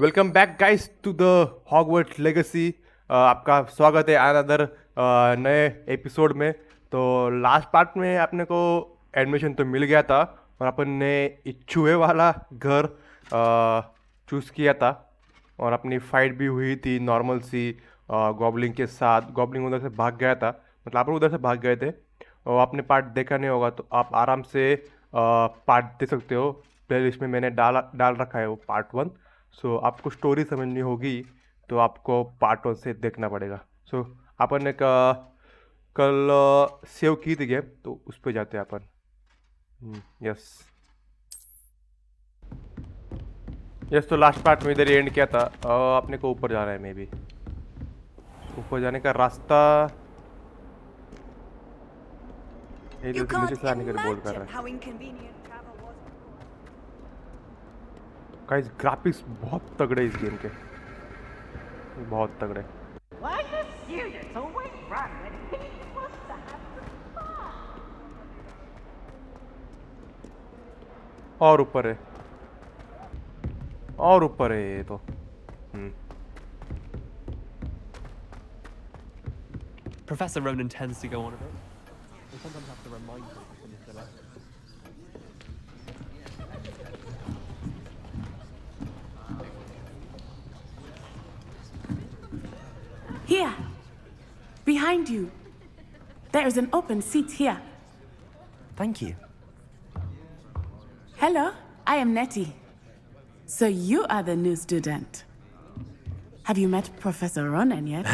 Welcome back guys to the Hogwarts Legacy. आपका स्वागत है अनदर नए एपिसोड में। तो लास्ट पार्ट में आपने को एडमिशन तो मिल गया था और अपन ने चूहे वाला घर चूज़ किया था और अपनी फाइट भी हुई थी नॉर्मल सी गॉबलिंग के साथ। गॉबलिंग उधर से भाग गया था, मतलब आप लोग उधर से भाग गए थे और आपने पार्ट देखा नहीं होगा तो आप आराम से पार्ट देख सकते हो। प्लेलिस्ट में मैंने डाल रखा है वो पार्ट 1। सो आपको स्टोरी समझनी होगी तो आपको पार्ट 1 से देखना पड़ेगा। सो अपन ने कल सेव की थी गेम, तो उस पर जाते हैं अपन। यस यस, तो लास्ट पार्ट में इधर एंड किया था। अपने को ऊपर जाना है, मे बी ऊपर जाने का रास्ता You नीचे can't से आने के लिए बोल कर imagine रहा है। how inconvenient travel was. Guys graphics बहुत तगड़े इस गेम के, बहुत तगड़े। Why the students always run when he's supposed to have some fun? और ऊपर है, और ऊपर है ये तो। Professor Ronan tends to go on a bit. We sometimes have to remind him to finish the lesson. Here, behind you. There is an open seat here. Thank you. Hello, I am Nettie. So you are the new student. Have you met Professor Ronan yet?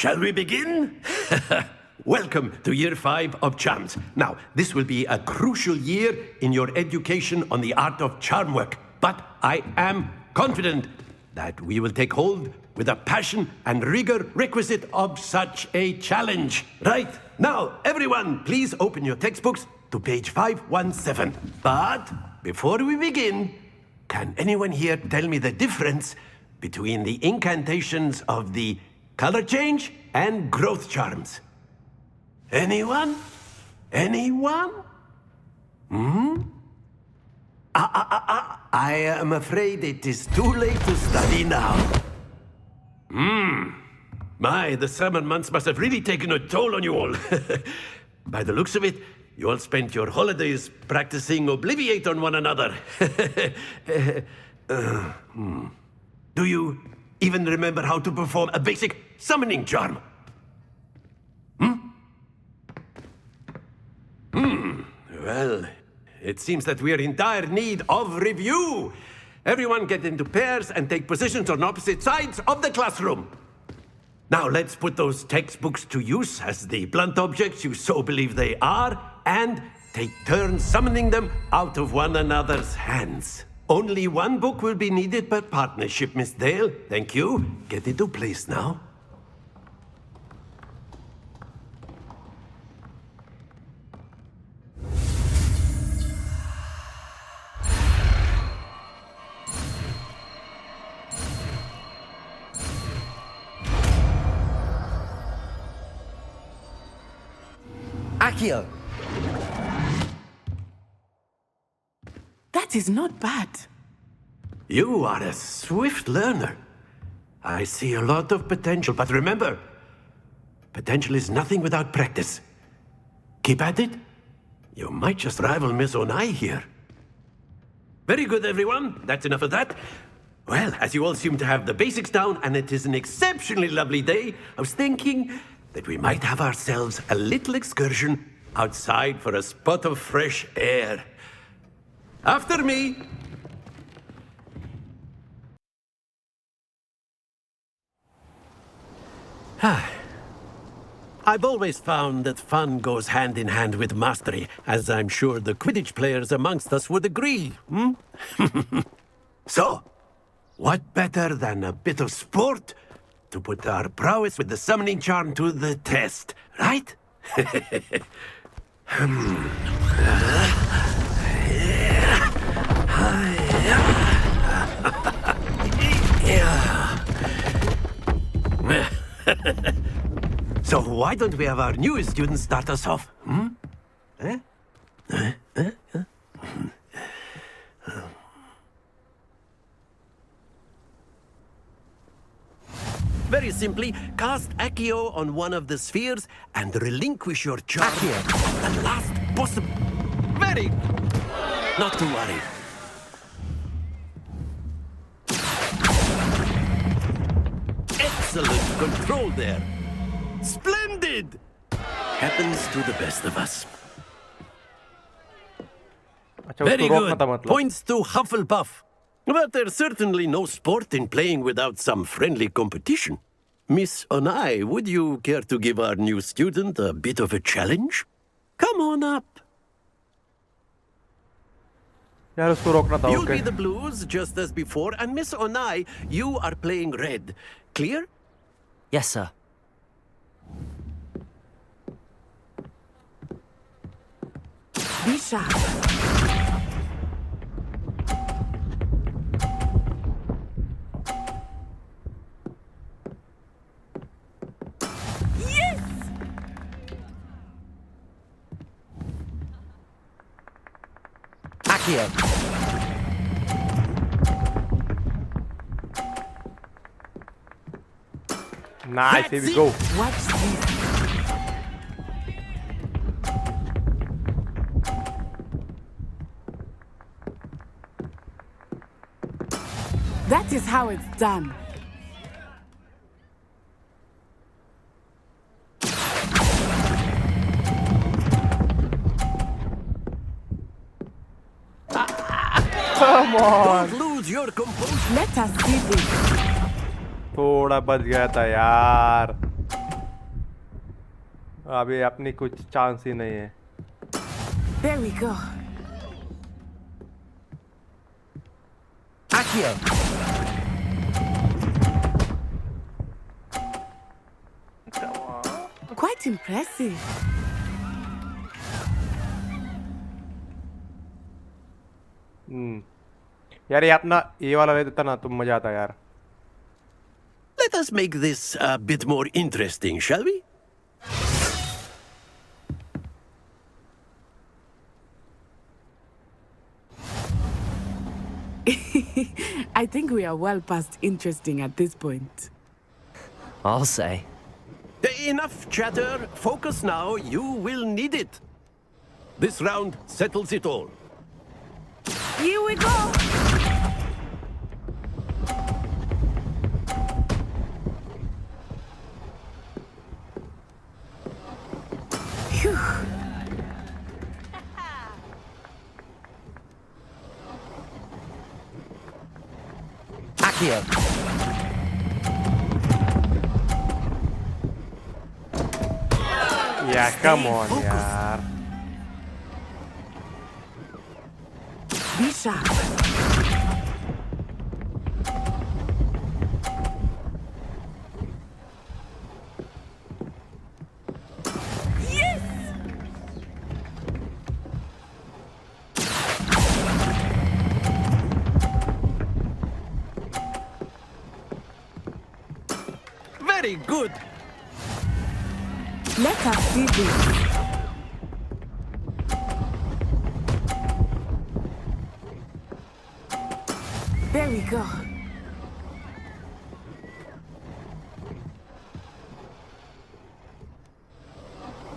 Shall we begin? Welcome to Year 5 of Charms. Now, this will be a crucial year in your education on the art of charm work. But I am confident that we will take hold with the passion and rigor requisite of such a challenge. Right, now, everyone, please open your textbooks to page 517. But before we begin, can anyone here tell me the difference between the incantations of the color change and growth charms? Anyone? Anyone? I am afraid it is too late to study now. My, the summer months must have really taken a toll on you all. By the looks of it, you all spent your holidays practicing Obliviate on one another. Do you even remember how to perform a basic summoning charm? Well, it seems that we are in dire need of review. Everyone get into pairs and take positions on opposite sides of the classroom. Now let's put those textbooks to use as the blunt objects you so believe they are, and take turns summoning them out of one another's hands. Only one book will be needed per partnership, Miss Dale. Thank you. Get into place now. Accio! That is not bad. You are a swift learner. I see a lot of potential, but remember, potential is nothing without practice. Keep at it. You might just rival Miss Onai here. Very good, everyone. That's enough of that. Well, as you all seem to have the basics down, and it is an exceptionally lovely day, I was thinking that we might have ourselves a little excursion outside for a spot of fresh air. After me. I've always found that fun goes hand in hand with mastery, as I'm sure the Quidditch players amongst us would agree. So, what better than a bit of sport to put our prowess with the summoning charm to the test, right? So why don't we have our newest student start us off? Very simply, cast Accio on one of the spheres and relinquish your charm Accio. at the last possible... Very... Not to worry. Excellent control there. Splendid! Happens to the best of us. अच्छा Very उसको रोकना good. था मतलब Points to Hufflepuff. But there's certainly no sport in playing without some friendly competition. Miss Onai, would you care to give our new student a bit of a challenge? Come on up. यार उसको रोकना था You'll okay be the blues just as before, and Miss Onai, you are playing red. Clear? Yes, sir. Be sharp. Accio. Nice here we That's go it. Watch this. That is how it's done. Come on Don't lose your composure. Let us see this. थोड़ा बच गया था यार अभी अपनी कुछ chance ही नहीं है There we go. Accio. Quite impressive. यार ये अपना ये वाला ले देता ना तो मजा आता यार Let us make this a bit more interesting, shall we? I think we are well past interesting at this point. I'll say. Enough chatter. Focus now. You will need it. This round settles it all. Here we go. Phew. Accio. या come on यार Be sharp. Very good. Let us see this. There we go.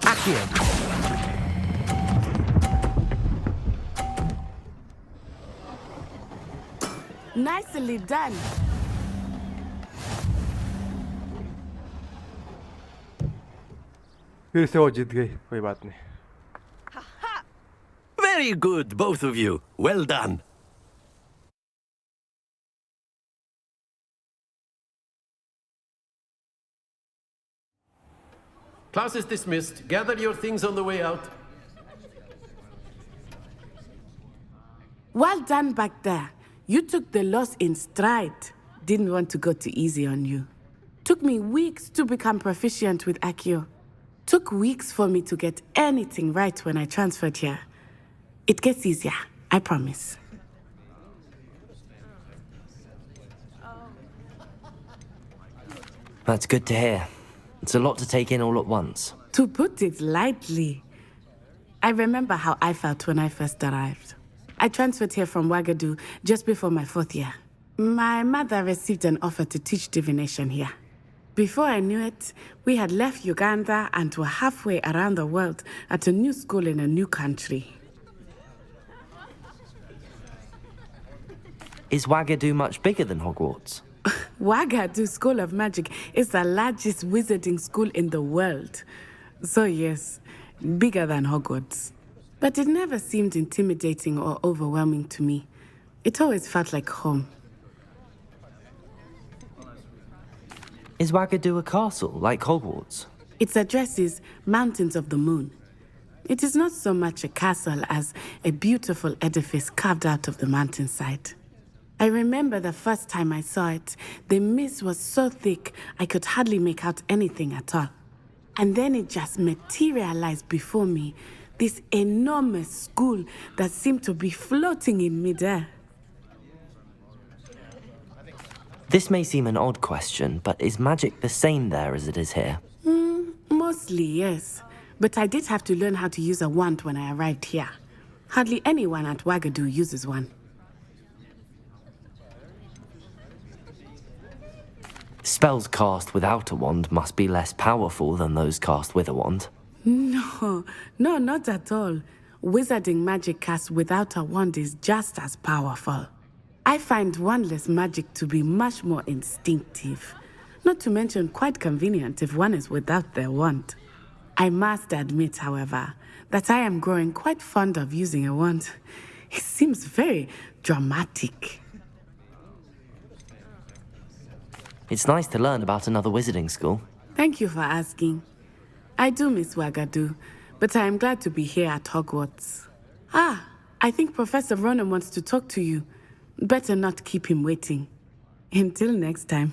Accio. Nicely done. फिर से वो जीत गई कोई बात नहीं Very good, both of you. Well done. Class is dismissed. Gather your things on the way out. Well done back there. You took the loss in stride. Didn't want to go too easy on you. Took me weeks to become proficient with Accio. Took weeks for me to get anything right when I transferred here. It gets easier, I promise. That's good to hear. It's a lot to take in all at once. To put it lightly, I remember how I felt when I first arrived. I transferred here from Wagadu just before my 4th year. My mother received an offer to teach divination here. Before I knew it, we had left Uganda and were halfway around the world at a new school in a new country. Is Wagadu much bigger than Hogwarts? Wagadu School of Magic is the largest wizarding school in the world. So yes, bigger than Hogwarts. But it never seemed intimidating or overwhelming to me. It always felt like home. Is Wagadu a castle, like Hogwarts? Its address is Mountains of the Moon. It is not so much a castle as a beautiful edifice carved out of the mountainside. I remember the first time I saw it, the mist was so thick I could hardly make out anything at all. And then it just materialized before me, this enormous school that seemed to be floating in midair. This may seem an odd question, but is magic the same there as it is here? Mostly, yes. But I did have to learn how to use a wand when I arrived here. Hardly anyone at Wagadu uses one. Spells cast without a wand must be less powerful than those cast with a wand. No, not at all. Wizarding magic cast without a wand is just as powerful. I find wandless magic to be much more instinctive. Not to mention quite convenient if one is without their wand. I must admit, however, that I am growing quite fond of using a wand. It seems very dramatic. It's nice to learn about another wizarding school. Thank you for asking. I do miss Wagadu, but I am glad to be here at Hogwarts. I think Professor Ronan wants to talk to you. Better not keep him waiting. Until next time.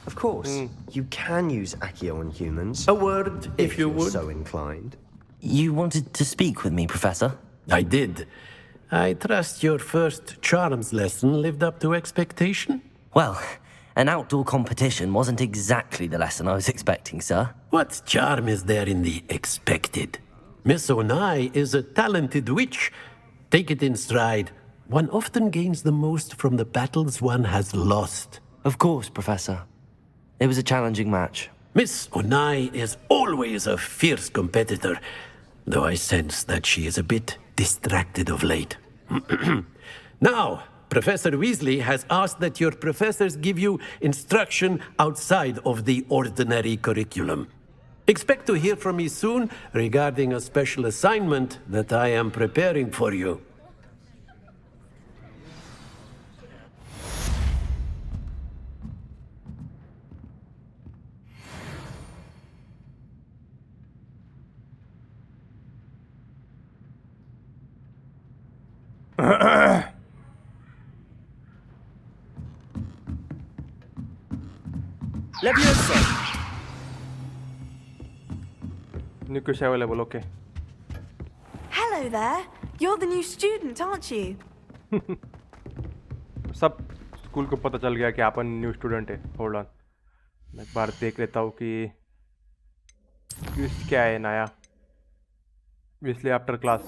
Of course, you can use Accio on humans. A word, if you you're would. so inclined. You wanted to speak with me, Professor? I did. I trust your first charms lesson lived up to expectation? Well, an outdoor competition wasn't exactly the lesson I was expecting, sir. What charm is there in the expected? Miss Onai is a talented witch. Take it in stride. One often gains the most from the battles one has lost. Of course, Professor. It was a challenging match. Miss Onai is always a fierce competitor, though I sense that she is a bit distracted of late. Now, Professor Weasley has asked that your professors give you instruction outside of the ordinary curriculum. Expect to hear from me soon regarding a special assignment that I am preparing for you. Leviosa! New question available, okay. Hello there. You're the new student, aren't you? सब school को पता चल गया कि अपन new student है. Hold on, मैं एक बार देख लेता हूँ कि ट्विस्ट क्या है नया. Weasley after class.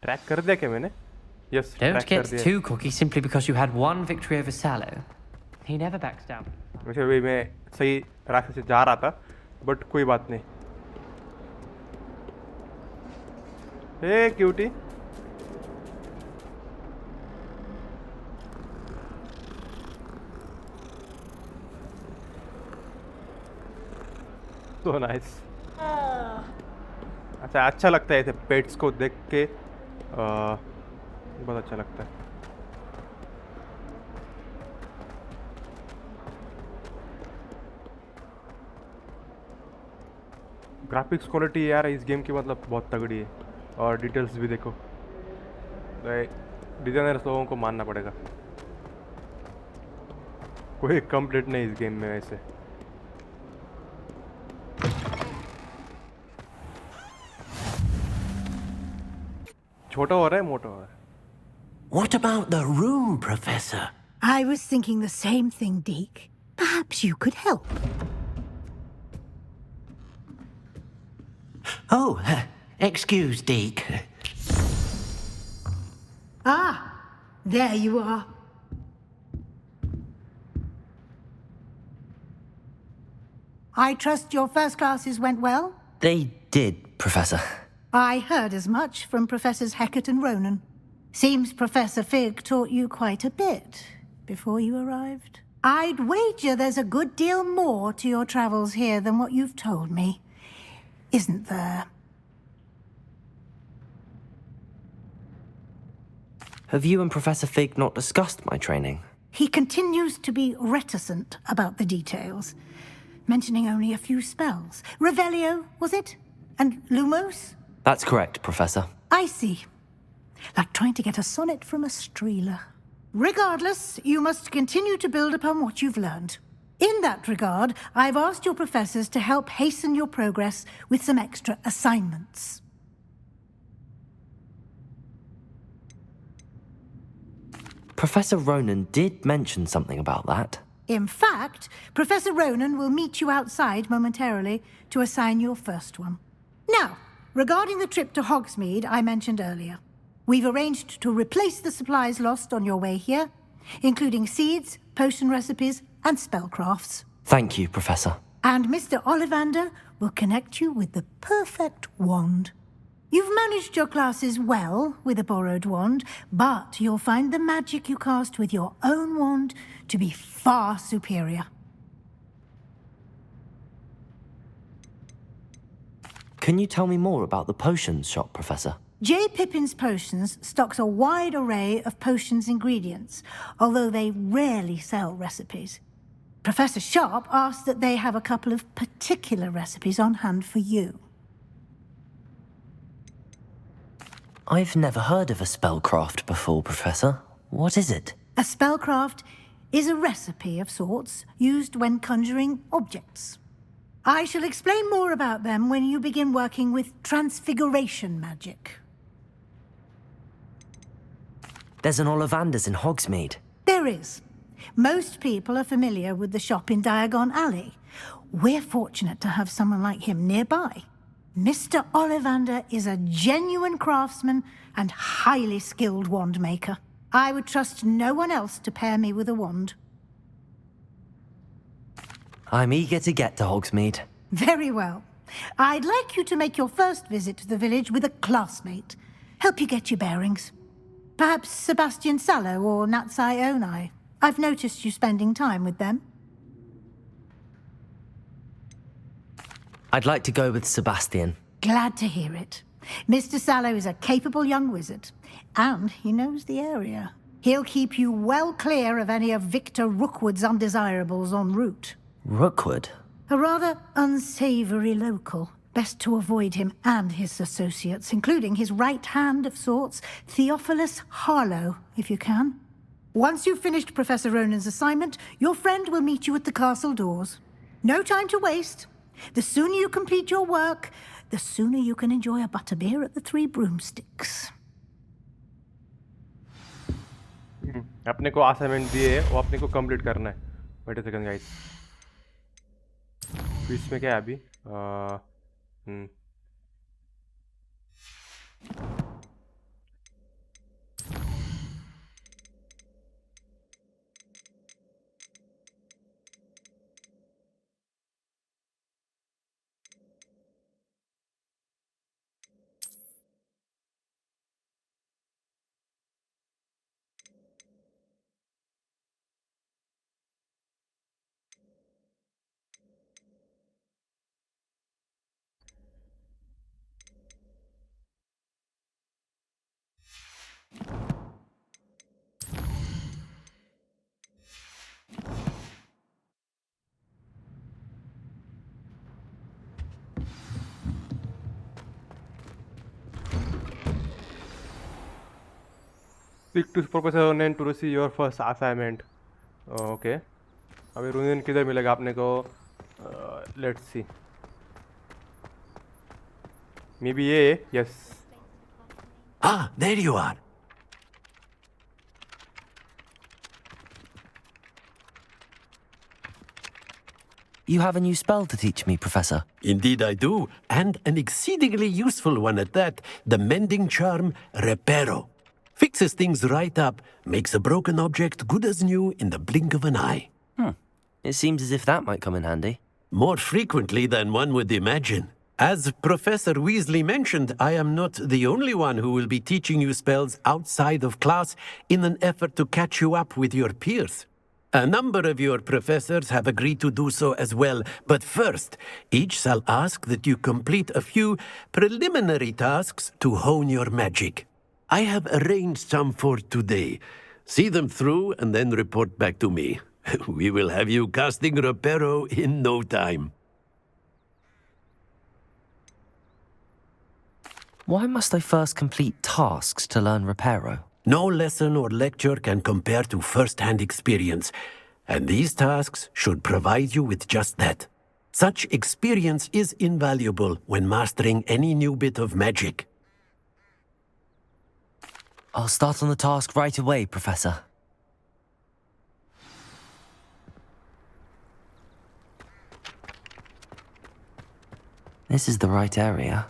ट्रैक कर दिया क्या मैंने? यस, Don't ट्रैक कर get दिया. too cocky simply because you had one victory over Sallow. He never backs down. वैसे भी मैं सही रास्ते से जा रहा था, बट कोई बात नहीं. हे क्यूटी. तो नाइस. अच्छा लगता है ऐसे पेट्स को देख के. बहुत अच्छा लगता है. ग्राफिक्स क्वालिटी यार इस गेम की मतलब बहुत तगड़ी है, और डिटेल्स भी देखो. डिजाइनर्स लोगों को मानना पड़ेगा. कोई कंप्लीट नहीं इस गेम में वैसे. छोटा हो रहा है, मोटा हो रहा है. What about the room, Professor? I was thinking the same thing, Deke. Perhaps you could help. Oh, Excuse, Deke. Ah, there you are. I trust your first classes went well? They did, Professor. I heard as much from Professors Hecat and Ronan. Seems Professor Fig taught you quite a bit before you arrived. I'd wager there's a good deal more to your travels here than what you've told me. Isn't there? Have you and Professor Fig not discussed my training? He continues to be reticent about the details, mentioning only a few spells. Revelio, was it? And Lumos? That's correct, Professor. I see. Like trying to get a sonnet from a streeler. Regardless, you must continue to build upon what you've learned. In that regard, I've asked your professors to help hasten your progress with some extra assignments. Professor Ronan did mention something about that. In fact, Professor Ronan will meet you outside momentarily to assign your first one. Now, regarding the trip to Hogsmeade I mentioned earlier, we've arranged to replace the supplies lost on your way here, including seeds, potion recipes, and spellcrafts. Thank you, Professor. And Mr. Ollivander will connect you with the perfect wand. You've managed your classes well with a borrowed wand, but you'll find the magic you cast with your own wand to be far superior. Can you tell me more about the potions shop, Professor? J. Pippin's Potions stocks a wide array of potions ingredients, although they rarely sell recipes. Professor Sharp asked that they have a couple of particular recipes on hand for you. I've never heard of a spellcraft before, Professor. What is it? A spellcraft is a recipe of sorts used when conjuring objects. I shall explain more about them when you begin working with transfiguration magic. There's an Ollivander's in Hogsmeade. There is. Most people are familiar with the shop in Diagon Alley. We're fortunate to have someone like him nearby. Mr. Ollivander is a genuine craftsman and highly skilled wand maker. I would trust no one else to pair me with a wand. I'm eager to get to Hogsmeade. Very well. I'd like you to make your first visit to the village with a classmate. Help you get your bearings. Perhaps Sebastian Sallow or Natsai Onai. I've noticed you spending time with them. I'd like to go with Sebastian. Glad to hear it. Mr. Sallow is a capable young wizard, and he knows the area. He'll keep you well clear of any of Victor Rookwood's undesirables en route. Rookwood? A rather unsavory local. Best to avoid him and his associates, including his right hand of sorts, Theophilus Harlow, if you can. Once you've finished Professor Ronan's assignment, your friend will meet you at the castle doors. No time to waste. The sooner you complete your work, the sooner you can enjoy a butterbeer at the Three Broomsticks. अपने को assignment दिए है, वो अपने को complete करना है. Wait a second guys. तो इसमें क्या है अभी? Speak to Professor Ronan to receive your first assignment. Okay. अभी रोनिन किधर मिलेगा आपने को? Let's see. Maybe ये. Yes. Ah, there you are. You have a new spell to teach me, Professor. Indeed I do, and an exceedingly useful one at that. The mending charm, Reparo. Fixes things right up, makes a broken object good as new in the blink of an eye. It seems as if that might come in handy. More frequently than one would imagine. As Professor Weasley mentioned, I am not the only one who will be teaching you spells outside of class in an effort to catch you up with your peers. A number of your professors have agreed to do so as well, but first, each shall ask that you complete a few preliminary tasks to hone your magic. I have arranged some for today. See them through and then report back to me. We will have you casting Reparo in no time. Why must I first complete tasks to learn Reparo? No lesson or lecture can compare to first-hand experience, and these tasks should provide you with just that. Such experience is invaluable when mastering any new bit of magic. I'll start on the task right away, Professor. This is the right area.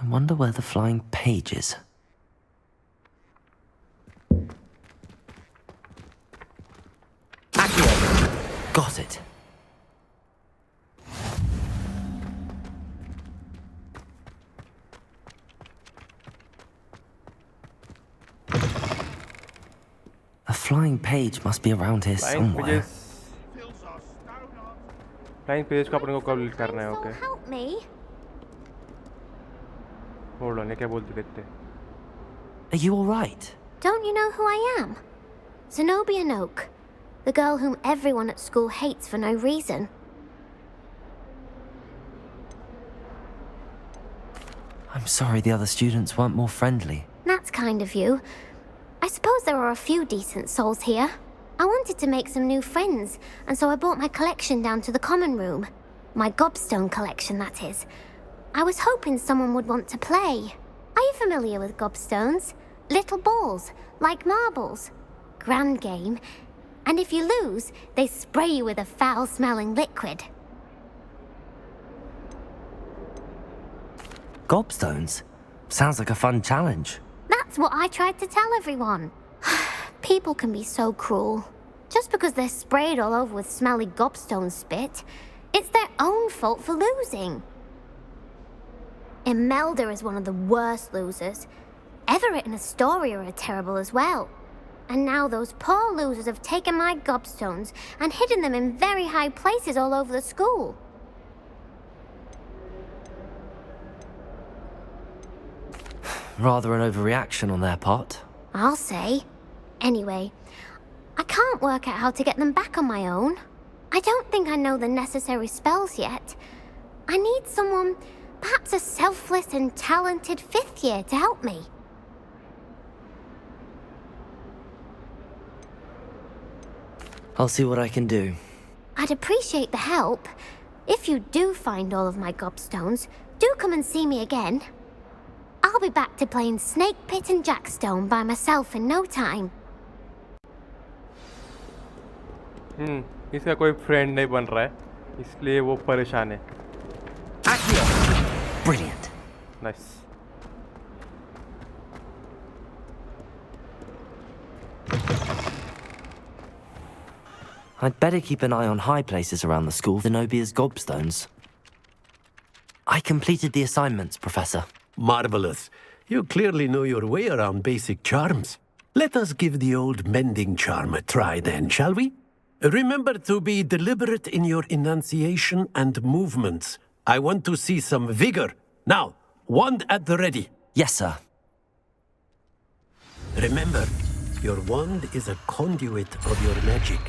I wonder where the flying page is. Accio! Got it. A flying page must be around here somewhere. Flying pages को अपने को complete करना है. Okay. Help me. Hold on, ये क्या बोलती देखते. Are you all right? Don't you know who I am? Zenobia Noak, the girl whom everyone at school hates for no reason. I'm sorry the other students weren't more friendly. That's kind of you. I suppose there are a few decent souls here. I wanted to make some new friends, and so I brought my collection down to the common room. My gobstone collection, that is. I was hoping someone would want to play. Are you familiar with gobstones? Little balls, like marbles. Grand game. And if you lose, they spray you with a foul-smelling liquid. Gobstones? Sounds like a fun challenge. That's what I tried to tell everyone. People can be so cruel. Just because they're sprayed all over with smelly gobstone spit, it's their own fault for losing. Imelda is one of the worst losers. Everett and Astoria are terrible as well. And now those poor losers have taken my gobstones and hidden them in very high places all over the school. Rather an overreaction on their part. I'll say. Anyway, I can't work out how to get them back on my own. I don't think I know the necessary spells yet. I need someone, perhaps a selfless and talented fifth year to help me. I'll see what I can do. I'd appreciate the help. If you do find all of my gobstones, do come and see me again. I'll be back to playing Snake Pit and Jackstone by myself in no time. इसका कोई friend नहीं बन रहा है, इसलिए वो परेशान है. Brilliant. Nice. I'd better keep an eye on high places around the school, Zenobia's gobstones. I completed the assignments, Professor. Marvelous. You clearly know your way around basic charms. Let us give the old mending charm a try then, shall we? Remember to be deliberate in your enunciation and movements. I want to see some vigor. Now, wand at the ready. Yes, sir. Remember, your wand is a conduit of your magic.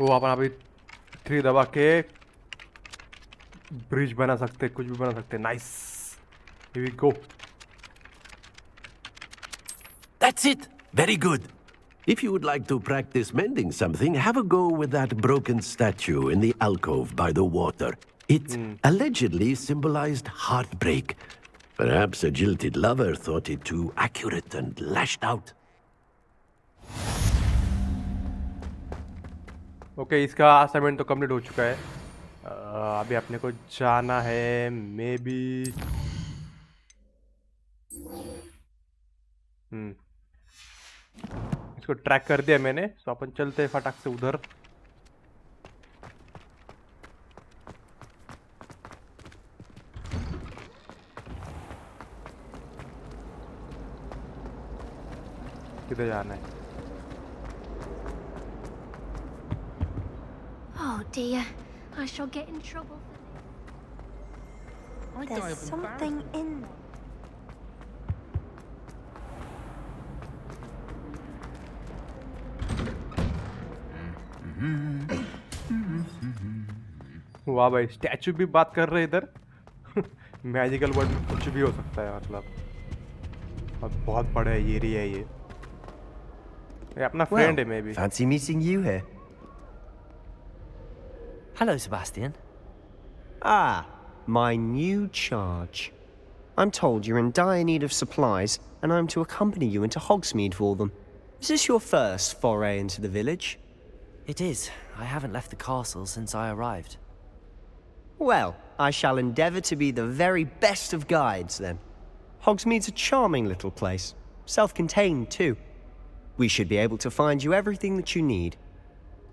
वो अपन अभी 3 दबा के bridge बना सकते, कुछ भी बना सकते. Nice. Here we go. That's it. Very good. If you would like to practice mending something, have a go with that broken statue in the alcove by the water. It allegedly symbolized heartbreak. Perhaps a jilted lover thought it too accurate and lashed out. Okay इसका assignment तो complete हो चुका है। अभी अपने को जाना है मे बी इसको ट्रैक कर दिया मैंने, तो अपन चलते हैं फटाक से उधर। किधर जाना है? Oh dear, I shall get in trouble. There's something in there. वाह भाई, स्टैचू भी बात कर रहे हैं इधर। मैजिकल वर्ड में कुछ भी हो सकता है मतलब। और बहुत बड़ा एरिया है ये अपना फ्रेंड है may be. Fancy meeting you here. Hello, Sebastian. Ah, my new charge. I'm told you're in dire need of supplies, and I'm to accompany you into Hogsmeade for them. Is this your first foray into the village? It is. I haven't left the castle since I arrived. Well, I shall endeavour to be the very best of guides, then. Hogsmeade's a charming little place. Self-contained, too. We should be able to find you everything that you need.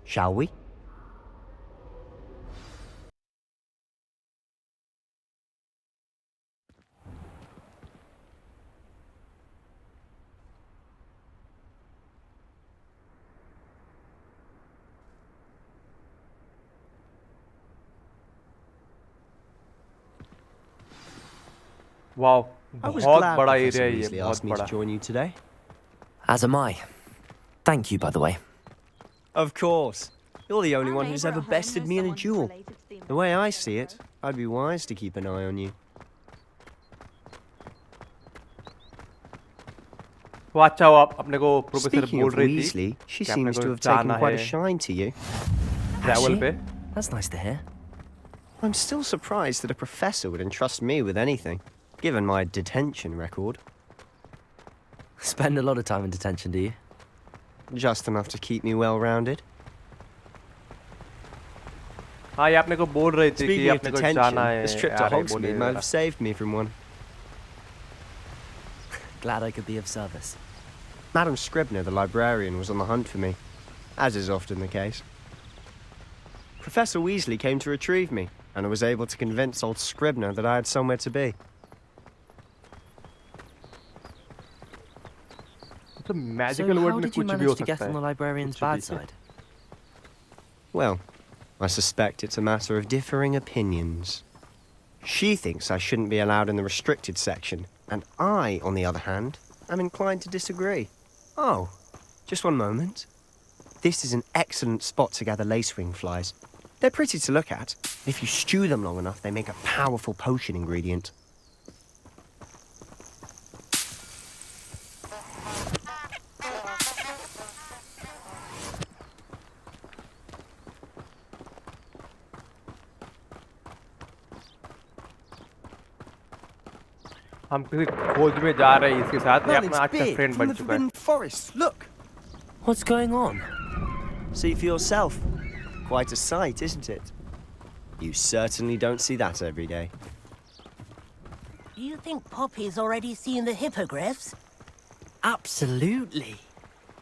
Shall we? Wow, I was बहुत glad बड़ा Professor area है Weasley ये, बहुत asked me to बड़ा। join you today. As am I. Thank you, by the way. Of course. You're the only one who's ever bested me in a duel. The way I see it, I'd be wise to keep an eye on you. वो अच्छा हुआ अपने को professor Speaking बोल of रही थी Weasley, she कि अपने seems को to have taken जाना quite a है shine to you. Has travel she? पे। That's nice to hear. I'm still surprised that a professor would entrust me with anything, given my detention record. Spend a lot of time in detention, do you? Just enough to keep me well-rounded. हाँ, ये अपने को बोल रही थी कि Speaking of अपने को detention, जाना है। this trip to अरे Hogsmeade बोले might have saved me from one. Glad I could be of service. Madam Scribner, the librarian, was on the hunt for me, as is often the case. Professor Weasley came to retrieve me, and I was able to convince old Scribner that I had somewhere to be. तो So magical word how में did you कुछ भी हो manage to get सकता on the है। librarian's कुछ भी। bad side? Well, I suspect it's a matter of differing opinions. She thinks I shouldn't be allowed in the restricted section, and I, on the other hand, am inclined to disagree. Oh, just one moment. This is an excellent spot to gather lacewing flies. They're pretty to look at. If you stew them long enough, they make a powerful potion ingredient. हम किसी खोज में जा रहे हैं इसके साथ, ये Man, अपना it's अच्छा big, फ्रेंड from बन the चुका है। Forbidden Forest. Look, What's going on? see for yourself. Quite a sight, isn't it? You certainly don't see that every day. Do you think Poppy's already seen the hippogriffs? Absolutely.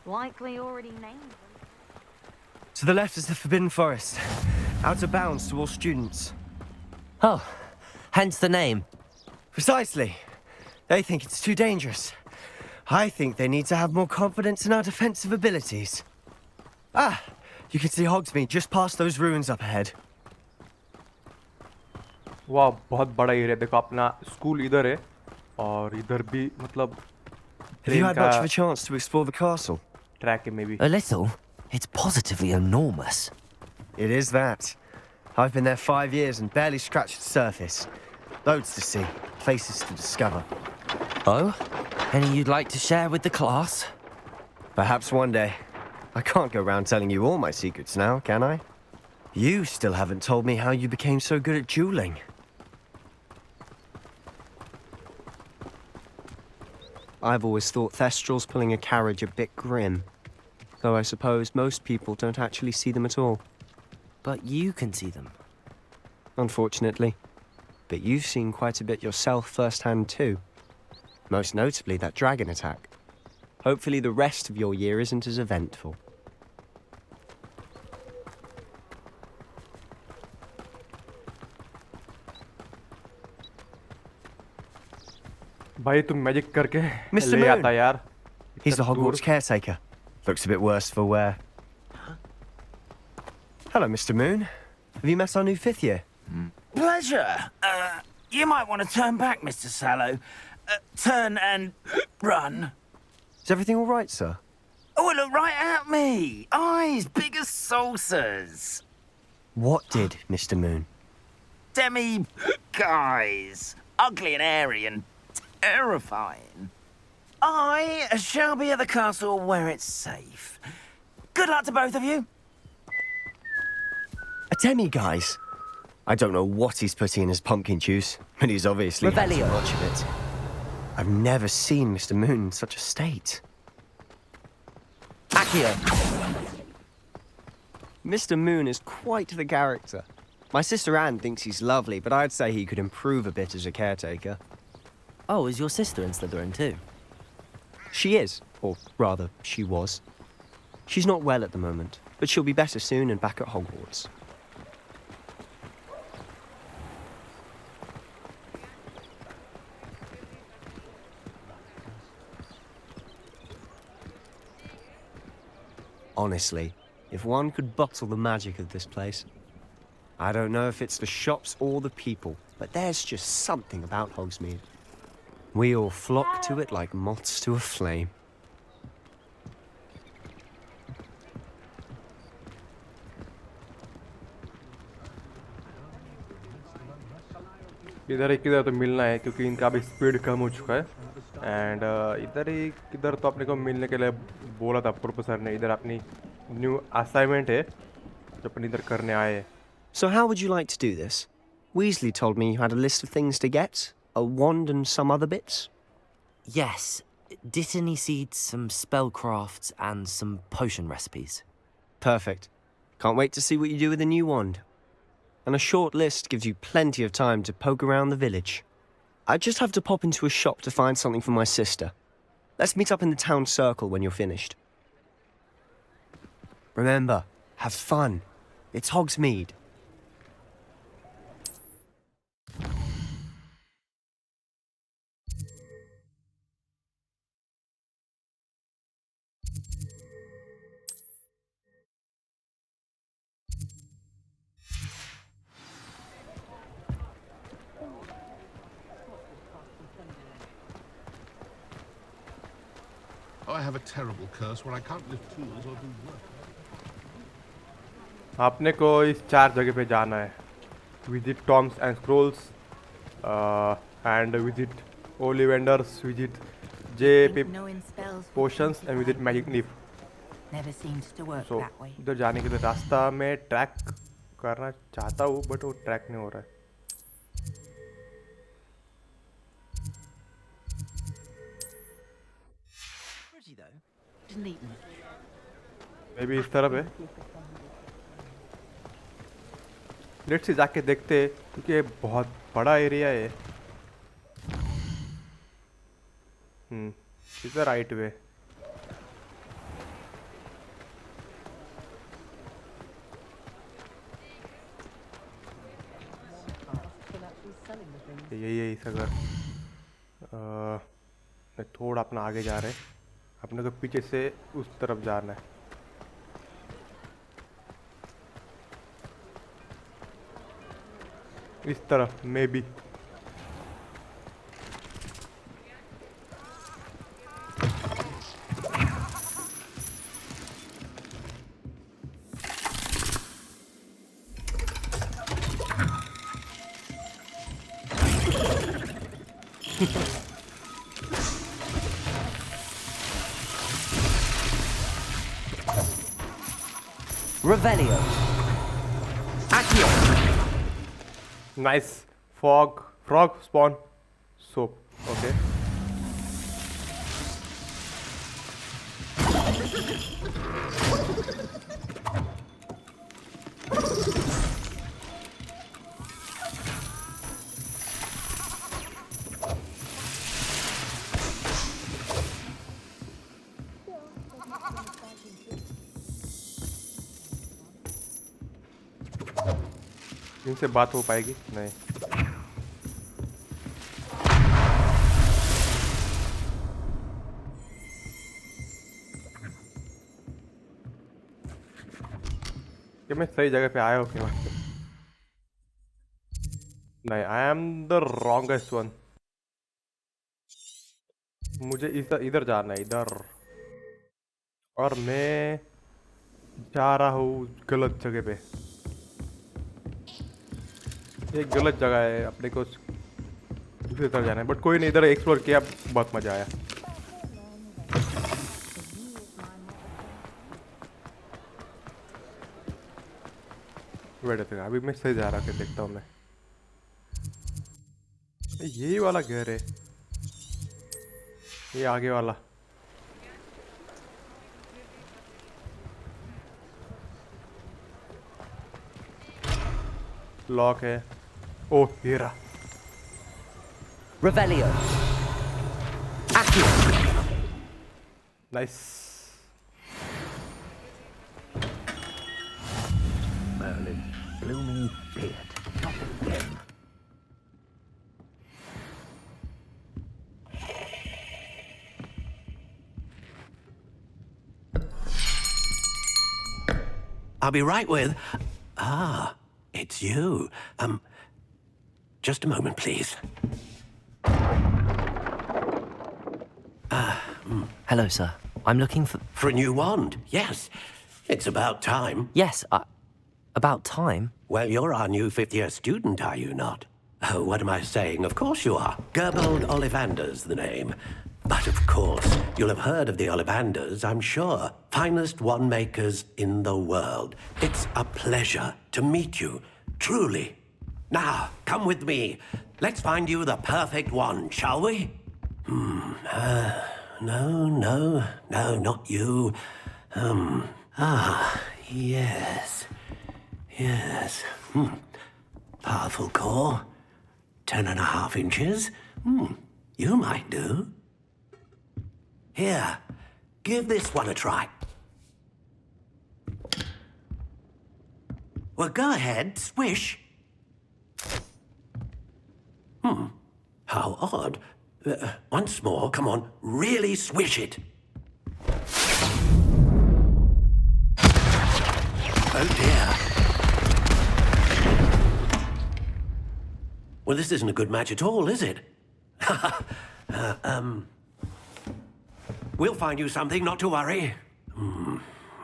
Likely already named them. To the left is the Forbidden Forest. Out of bounds to all students. Oh, hence the name. Precisely. They think it's too dangerous. I think they need to have more confidence in our defensive abilities. Ah, you can see Hogsmeade just past those ruins up ahead. वाह, बहुत बड़ा area. देखो अपना school इधर है और इधर भी मतलब Have you ट्रेन had का much of a chance to explore the castle? Track है maybe. A little. It's positively enormous. It is that. I've been there 5 years and barely scratched the surface. Loads to see, places to discover. Oh? Any you'd like to share with the class? Perhaps one day. I can't go round telling you all my secrets now, can I? You still haven't told me how you became so good at dueling. I've always thought Thestrals pulling a carriage a bit grim. Though I suppose most people don't actually see them at all. But you can see them. Unfortunately. But you've seen quite a bit yourself firsthand too. Most notably that dragon attack. Hopefully the rest of your year isn't as eventful. भाई तुम magic करके Mr. ले Moon. आता यार. He's the इतना Hogwarts दूर. caretaker. Looks a bit worse for wear. Hello, Mr. Moon. Have you met our new fifth year? Pleasure. You might want to turn back, Mr. Sallow. Turn and run. Is everything all right, sir? Oh, look right at me. Eyes big as saucers. What did, Mr. Moon? Demi guys. Ugly and airy and terrifying. I shall be at the castle where it's safe. Good luck to both of you. A demi-guise? I don't know what he's putting in his pumpkin juice, but he's obviously had too Revelio. much of it. I've never seen Mr. Moon in such a state. Accio. Mr. Moon is quite the character. My sister Anne thinks he's lovely, but I'd say he could improve a bit as a caretaker. Oh, is your sister in Slytherin too? She is, or rather, she was. She's not well at the moment, but she'll be better soon and back at Hogwarts. Honestly, if one could bottle the magic of this place. I don't know if it's the shops or the people, but there's just something about Hogsmeade. We all flock to it like moths to a flame. इधर ही किधर तो मिलना है क्योंकि इनका अभी speed कम हो चुका है. एंड इधर ही किधर तो अपने को मिलने के लिए बोला था प्रोफेसर ने. इधर अपनी न्यू असाइनमेंट है जो अपन इधर करने आए हैं. So how would you like to do this? Weasley told me you had a list of things to get, a wand and some other bits. Yes. Dittany seeds, some spellcrafts, and some potion recipes. Perfect. Can't wait to see what you do with the new wand. And a short list gives you plenty of time to poke around the village. I just have to pop into a shop to find something for my sister. Let's meet up in the town circle when you're finished. Remember, have fun. It's Hogsmeade. I have a terrible curse where I can't lift tools or do work. आपने को इस 4 जगह पे जाना है. Visit Tomes and Scrolls and visit Ollivanders, visit J Potions and visit Magic Neep. Never seems to work so that way. इधर जाने के लिए रास्ता मैं ट्रैक करना चाहता हूँ बट वो ट्रैक नहीं हो रहा है. Pretty though. Didn't eat much. मे भी इस तरफ है. लेट्स से जाके देखते हैं क्योंकि ये बहुत बड़ा एरिया है. Is the right way. यही सगर. थोड़ा अपना आगे जा रहे हैं. अपने को पीछे से उस तरफ जाना है. इस तरफ may be. Revelio. Accio. Nice. Frog spawn. Soap. Okay. इनसे बात हो पाएगी? नहीं। कि मैं सही जगह पे आया हूँ क्या? नहीं, I am the wrongest one. मुझे इधर जाना है, इधर। और मैं जा रहा हूँ गलत जगह पे। ये गलत जगह है, अपने को दूसरी तरफ जाना है। बट कोई नहीं, इधर एक्सप्लोर किया, बहुत मजा आया। वेट अ अभी मैं सही जा रहा हूँ, देखता हूँ मैं। यही वाला घर है, ये आगे वाला। लॉक है। ओह, हीरा। Revelio. Accio. Nice. Merlin, blooming beard. Not again. I'll be right with. Ah, it's you. Just a moment, please. Hello, sir. I'm looking for... For a new wand, yes. It's about time. Yes, about time. Well, you're our new fifth-year student, are you not? Oh, what am I saying? Of course you are. Gerbold Ollivander's the name. But of course, you'll have heard of the Ollivanders, I'm sure. Finest wand makers in the world. It's a pleasure to meet you, truly. Now, come with me. Let's find you the perfect wand, shall we? No, not you. Yes. Powerful core. 10.5 inches. You might do. Here, give this one a try. Well, go ahead, swish. How odd. Once more, come on, really swish it. Oh dear. Well, this isn't a good match at all, is it? We'll find you something, not to worry.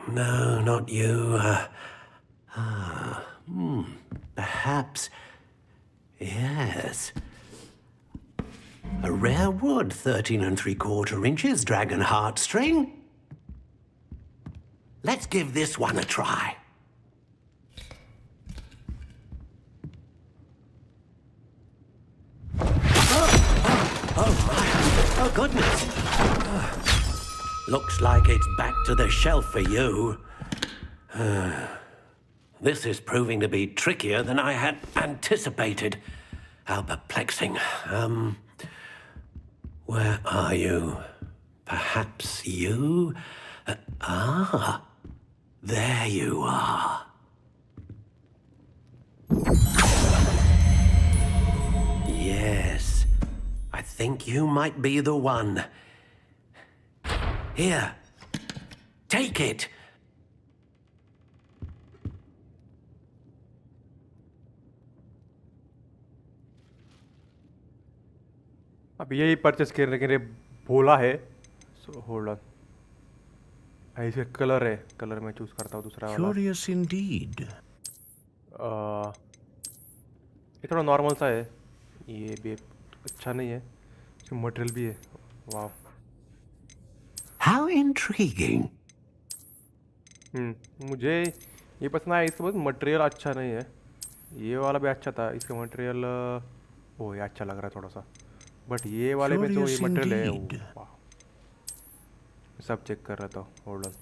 No, not you. Perhaps. Yes. A rare wood, 13 3/4 inches, dragon heartstring. Let's give this one a try. Oh my. Oh, goodness. Looks like it's back to the shelf for you. This is proving to be trickier than I had anticipated. How perplexing. Where are you? Perhaps you? There you are. Yes, I think you might be the one. Here, take it. अब यही purchase करने के लिए बोला है। So hold on. ऐसे colour है, colour में चूज करता हूँ दूसरा वाला। Curious indeed. ये थोड़ा नॉर्मल सा है, ये भी अच्छा नहीं है, इसमें मटेरियल भी है। वाह। How intriguing. मुझे ये पसंद आया, इसका बस मटेरियल अच्छा नहीं है। ये वाला भी अच्छा था, इसका मटेरियल ओ ये अच्छा लग रहा है थोड़ा सा, बट ये वाले में तो ये Curious मटेरियल है। indeed. वाह, सब चेक कर रहा था। होल्ड ऑन,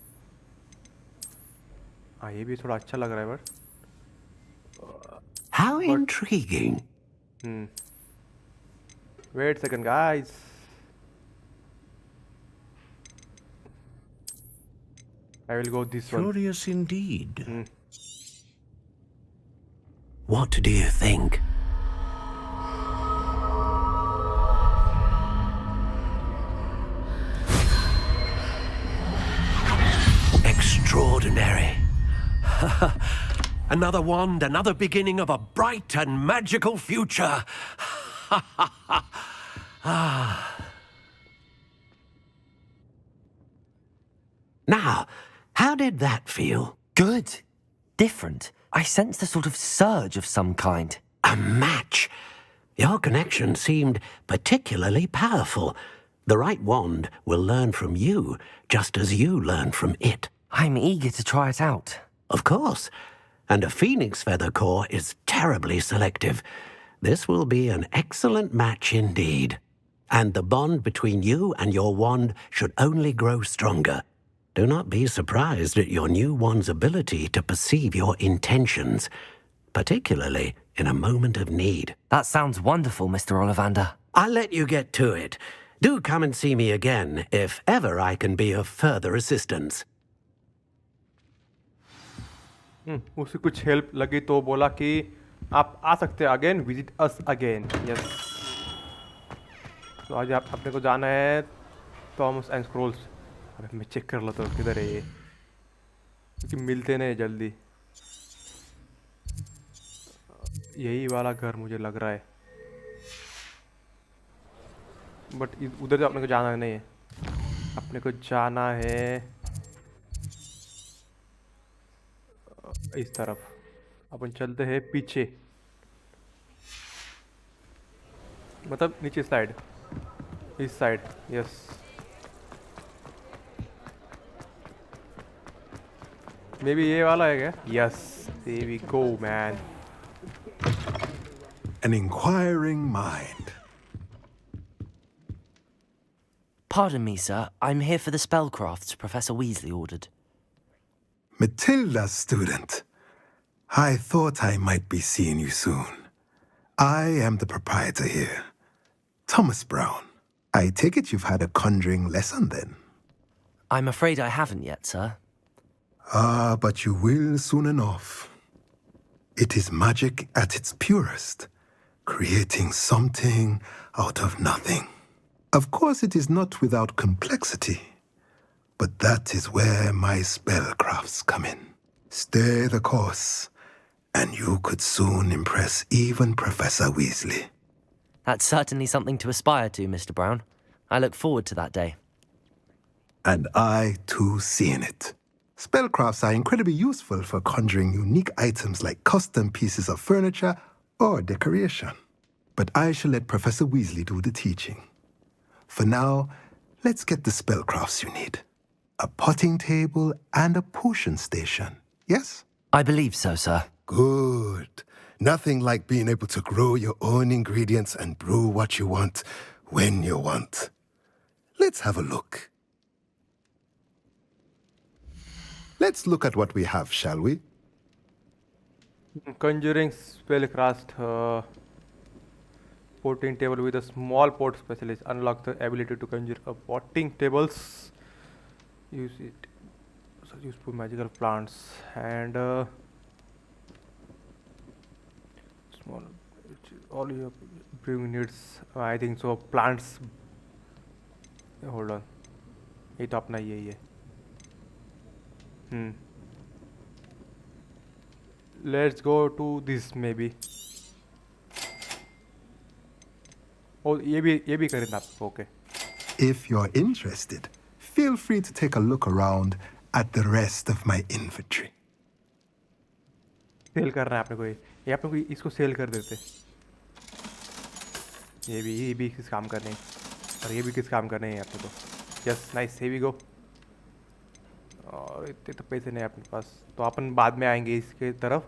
हाँ ये भी थोड़ा अच्छा लग रहा है but How intriguing. Wait second guys, I will go this one. Curious indeed. What do you think? Extraordinary. Another wand, another beginning of a bright and magical future. Now, how did that feel? Good. Different. I sensed a sort of surge of some kind. A match. Your connection seemed particularly powerful. The right wand will learn from you, just as you learn from it. I'm eager to try it out. Of course. And a phoenix feather core is terribly selective. This will be an excellent match indeed. And the bond between you and your wand should only grow stronger. Do not be surprised at your new wand's ability to perceive your intentions, particularly in a moment of need. That sounds wonderful, Mr. Ollivander. I'll let you get to it. Do come and see me again if ever I can be of further assistance. उसे कुछ help लगी तो बोला कि आप आ सकते हैं again, visit us again. Yes, तो आज आप अपने को जाना है थॉमस एंड स्क्रोल्स। अबे मैं चेक कर लेता हूँ किधर है ये, क्योंकि मिलते नहीं जल्दी। यही वाला घर मुझे लग रहा है, बट उधर तो अपने को जाना नहीं है। अपने को जाना है इस तरफ। अपन चलते हैं पीछे, मतलब नीचे साइड, इस साइड। यस, मे बी ये वाला है क्या? Yes, there we go man. An inquiring mind. Pardon me, sir. I'm here for the spellcrafts Professor Weasley ordered. Matilda, student. I thought I might be seeing you soon. I am the proprietor here, Thomas Brown. I take it you've had a conjuring lesson then? I'm afraid I haven't yet, sir. Ah, but you will soon enough. It is magic at its purest, creating something out of nothing. Of course, it is not without complexity, but that is where my spellcrafts come in. Stay the course, and you could soon impress even Professor Weasley. That's certainly something to aspire to, Mr. Brown. I look forward to that day. And I, too, seeing it. Spellcrafts are incredibly useful for conjuring unique items like custom pieces of furniture or decoration. But I shall let Professor Weasley do the teaching. For now, let's get the spellcrafts you need. A potting table and a potion station, yes? I believe so, sir. Good. Nothing like being able to grow your own ingredients and brew what you want when you want. Let's have a look. Let's look at what we have, shall we? Conjuring spellcraft, potting table with a small pot specialist. Unlock the ability to conjure a potting tables. Use it. So useful magical plants and small. All your brewing needs. I think so. Plants. Hold on. ये तो अपना यही है. Let's go to this maybe. Oh, ये भी करें आप. Okay. If you're interested, feel free to take a look around at the rest of my inventory. Sell करना है आपने को ये आपने को इसको सेल कर देते. ये भी किस काम करने हैं और ये भी किस काम करने हैं आपने को. Yes, nice. Here we go. और इतने तो पैसे नहीं अपने पास, तो अपन बाद में आएंगे इसके तरफ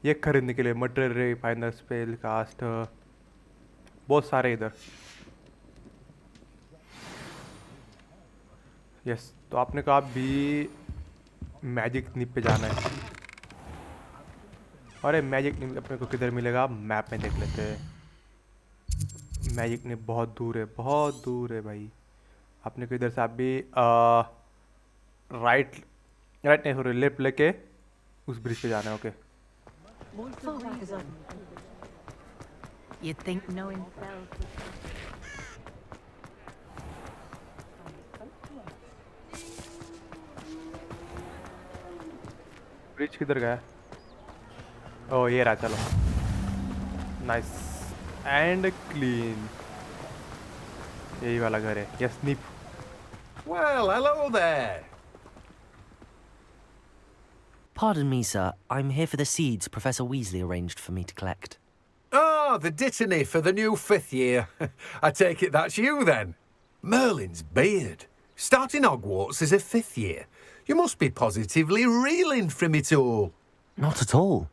ये खरीदने के लिए। मटेरियल रिफाइनर, स्पेल कास्ट, बहुत सारे इधर। यस, तो आपने कहा भी मैजिक निप पे जाना है। अरे मैजिक निप अपने को किधर मिलेगा, मैप में देख लेते हैं। मैजिक निप बहुत दूर है, बहुत दूर है भाई। अपने को इधर से आप भी राइट नहीं सॉरी लेफ्ट लेके उस ब्रिज पे जाना है। Okay You'd think knowing spells. Bridge किधर गया? ओ ये रहा, चलो। नाइस एंड क्लीन, यही वाला घर है। Yes nib. Well, hello there. Pardon me, sir. I'm here for the seeds Professor Weasley arranged for me to collect. Oh, the dittany for the new 5th year. I take it that's you then. Merlin's beard. Starting Hogwarts as a 5th year. You must be positively reeling from it all. Not at all.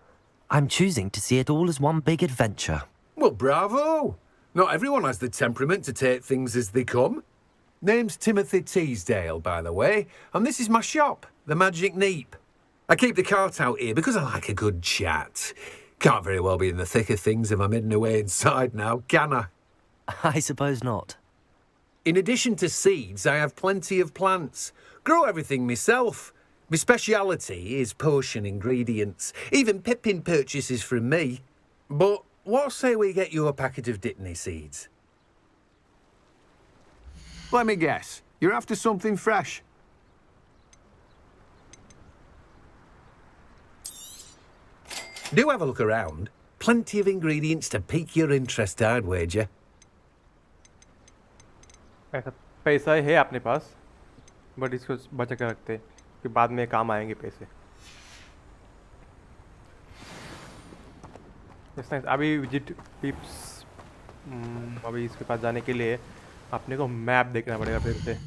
I'm choosing to see it all as one big adventure. Well, bravo. Not everyone has the temperament to take things as they come. Name's Timothy Teasdale, by the way, and this is my shop, the Magic Neep. I keep the cart out here because I like a good chat. Can't very well be in the thick of things if I'm hidden away inside now, can I? I suppose not. In addition to seeds, I have plenty of plants. Grow everything myself. My speciality is potion ingredients. Even Pippin purchases from me. But what say we get you a packet of Dittany seeds? Let me guess. You're after something fresh. Do have a look around. Plenty of ingredients to pique your interest, I'd wager. ऐसा पैसा है अपने पास, but इसको बचा कर रखते हैं कि बाद में काम आएंगे पैसे। अभी विजिट पिप्स, अभी इसके पास जाने के लिए अपने को मैप देखना पड़ेगा फिर से।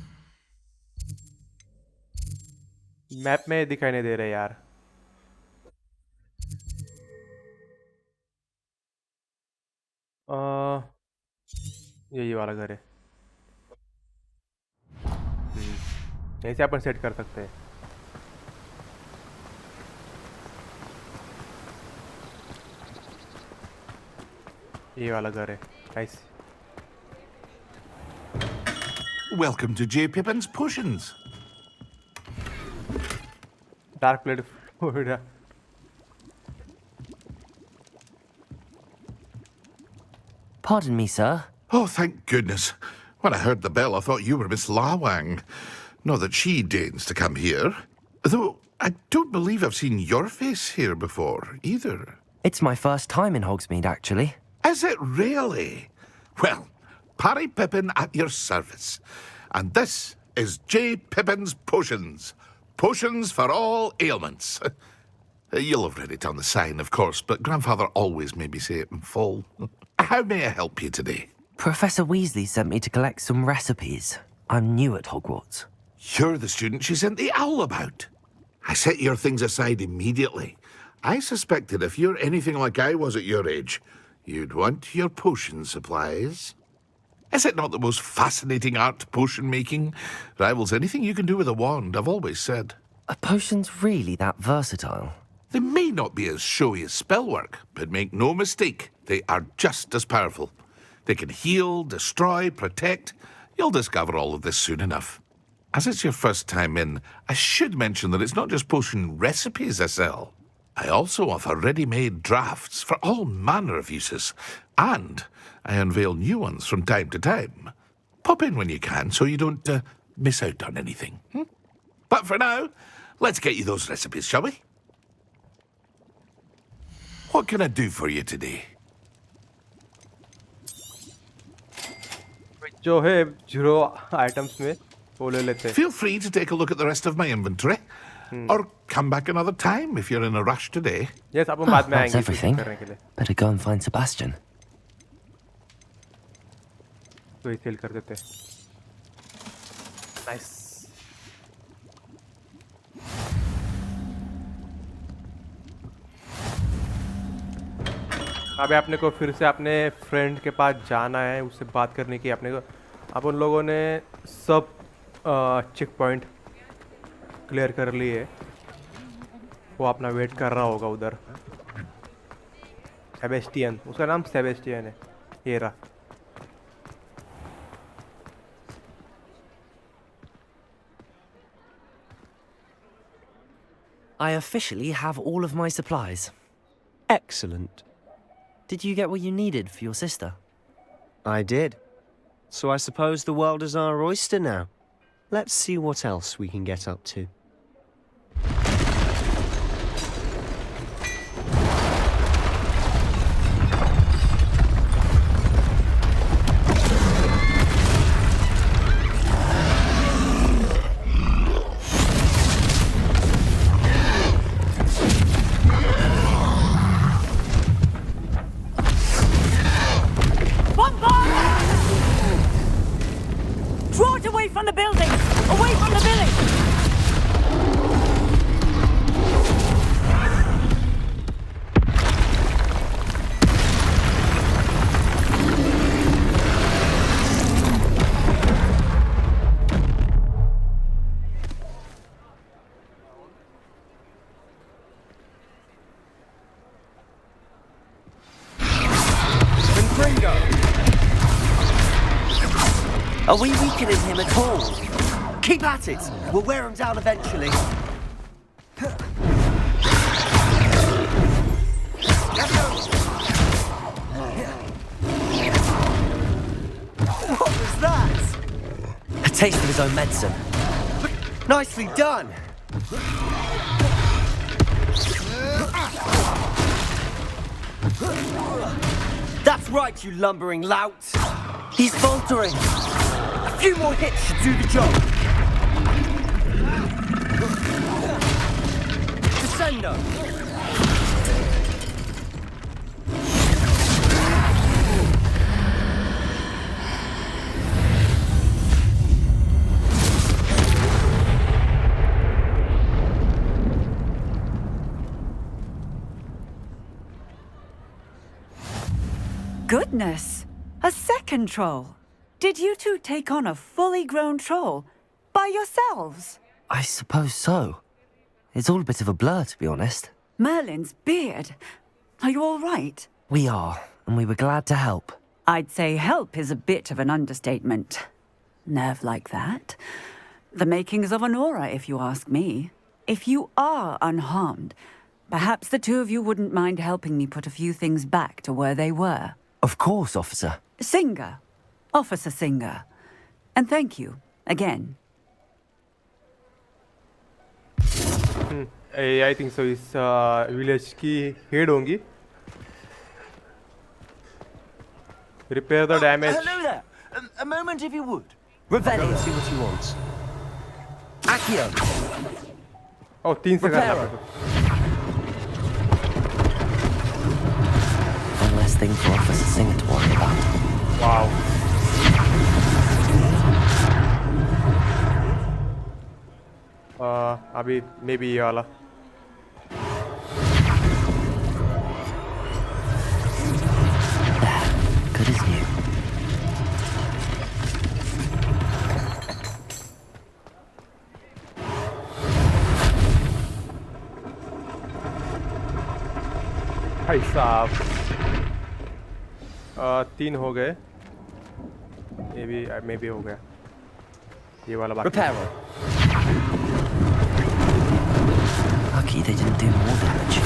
मैप में दिखाई नहीं दे रहे यार। यही वाला घर है, यहीं से अपन सेट कर सकते हैं। ये वाला घर है। Nice. Welcome to J. Pippin's Potions. Dark plate. Pardon me, sir. Oh, thank goodness. When I heard the bell, I thought you were Miss Lawang. Not that she deigns to come here. Though I don't believe I've seen your face here before, either. It's my first time in Hogsmeade, actually. Is it really? Well, Parry Pippin at your service. And this is J. Pippin's Potions. Potions for all ailments. You'll have read it on the sign, of course, but Grandfather always made me say it in full. How may I help you today? Professor Weasley sent me to collect some recipes. I'm new at Hogwarts. You're the student she sent the owl about. I set your things aside immediately. I suspected if you're anything like I was at your age, you'd want your potion supplies. Is it not the most fascinating art, potion making? Rivals anything you can do with a wand, I've always said. Are potions really that versatile? They may not be as showy as spellwork, but make no mistake, they are just as powerful. They can heal, destroy, protect. You'll discover all of this soon enough. As it's your first time in, I should mention that it's not just potion recipes I sell. I also offer ready-made drafts for all manner of uses, and I unveil new ones from time to time. Pop in when you can so you don't miss out on anything. But for now, let's get you those recipes, shall we? What can I do for you today? जो है 0 items में वो ले लेते हैं। Feel free to take a look at the rest of my inventory, or come back another time if you're in a rush today. Yes, अपन बाद में That's आएंगे everything. करने के लिए। Better go and find Sebastian. तो ये cell कर देते हैं। नाइस। अभी अपने को फिर से अपने फ्रेंड के पास जाना है, उससे बात करने की अपने को। अपन लोगों ने सब चेक पॉइंट क्लियर कर लिए, वो अपना वेट कर रहा होगा उधर। सेबेस्टियन, उसका नाम सेबेस्टियन है, ये रहा। I officially have all of my supplies. Excellent. Did you get what you needed for your sister? I did. So I suppose the world is our oyster now. Let's see what else we can get up to. Draw it away from the building! Away from the village! Are we weakening him at all? Keep at it! We'll wear him down eventually. What was that? A taste of his own medicine. Nicely done! That's right, you lumbering lout! He's faltering! A few more hits should do the job! Descendo! Goodness! A second troll! Did you two take on a fully grown troll by yourselves? I suppose so. It's all a bit of a blur, to be honest. Merlin's beard. Are you all right? We are, and we were glad to help. I'd say help is a bit of an understatement. Nerve like that. The makings of an aura, if you ask me. If you are unharmed, perhaps the two of you wouldn't mind helping me put a few things back to where they were. Of course, officer. Singer. Officer Singer. And thank you, again. I think so. इस village की head होंगी. Repair the damage. Hello there. A moment, if you would. Revelio. See what he wants. Accio. Oh, 3 से करना Reparo. पड़ेगा. One less thing for Officer Singer to worry about. Wow. अभी maybe ये वाला. Good as new. भाई साहब. 3 हो गए. ये भी हो गया. ये वाला बाकी. Reparo. Lucky they didn't do more damage.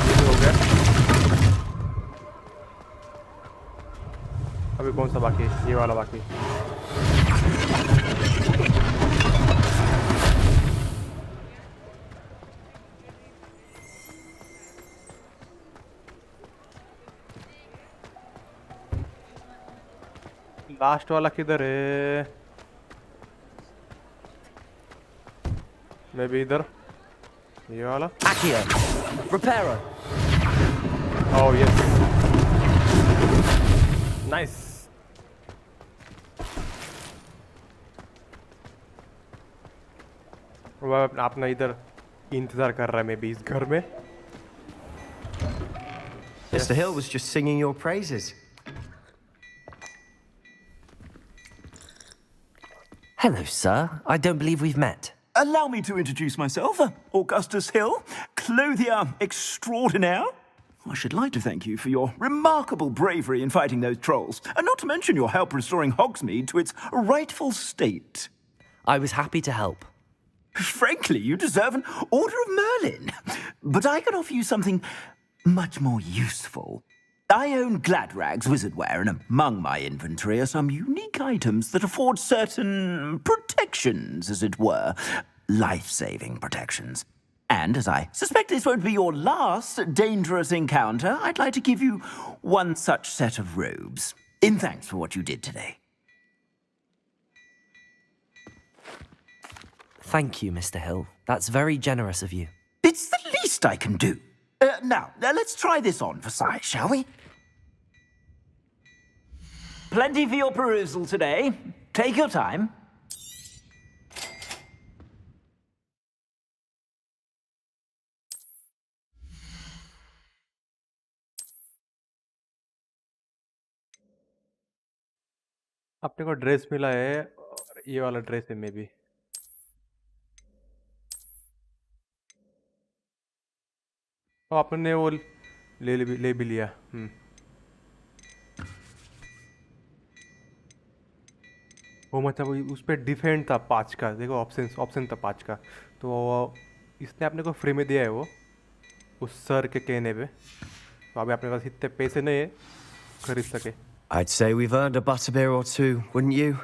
ये भी हो गया. अभी कौन सा बाकी है? ये वाला बाकी. लास्ट वाला किधर है? मैं भी इधर. ये वाला. Accio. Reparo. Oh yes. Nice. वह अपना इधर इंतजार कर रहा है, मैं भी इस घर में. Mr. Hill was just singing your praises. Hello, sir. I don't believe we've met. Allow me to introduce myself, Augustus Hill, clothier extraordinaire. I should like to thank you for your remarkable bravery in fighting those trolls, and not to mention your help restoring Hogsmeade to its rightful state. I was happy to help. Frankly, you deserve an Order of Merlin. But I can offer you something much more useful. I own Gladrag's wizardware, and among my inventory are some unique items that afford certain protections, as it were. Life-saving protections. And as I suspect this won't be your last dangerous encounter, I'd like to give you one such set of robes, in thanks for what you did today. Thank you, Mr. Hill. That's very generous of you. It's the least I can do. Now, let's try this on for size, shall we? Plenty for your perusal today. Take your time. अपने को dress मिला है और ये वाला dress है may be. और आपने वो ले भी लिया. वो मतलब उस पर डिफेंड था 5 का. देखो ऑप्शन था 5 का, तो इसने अपने को फ्री में दिया है वो उस सर के कहने पे. तो अभी अपने पास इतने पैसे नहीं है खरीद सके. I'd say we've earned a butterbeer or two, wouldn't you?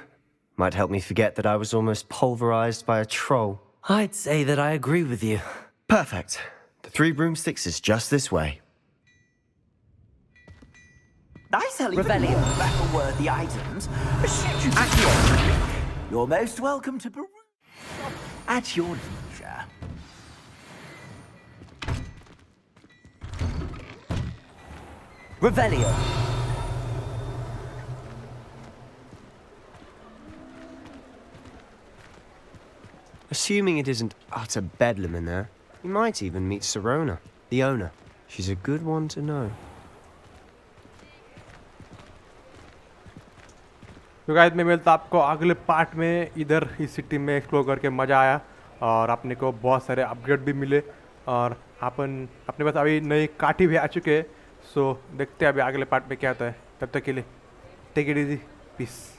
Might help me forget that I was almost pulverized by a troll. I'd say that I agree with you. Perfect. The 3 broomsticks is just this way. I sell even more battle-worthy items. Should you be you're most welcome to peruse at your leisure. Revelio. Assuming it isn't utter bedlam in there, you might even meet Serona, the owner. She's a good one to know. तो guys मैं मिलता आपको अगले part में. इधर इस city में explore करके मज़ा आया और अपने को बहुत सारे अपग्रेड भी मिले और अपने पास अभी नई काठी भी आ चुके हैं. सो देखते हैं अभी अगले पार्ट में क्या होता है. तब तक के लिए टेक इट इजी, पीस.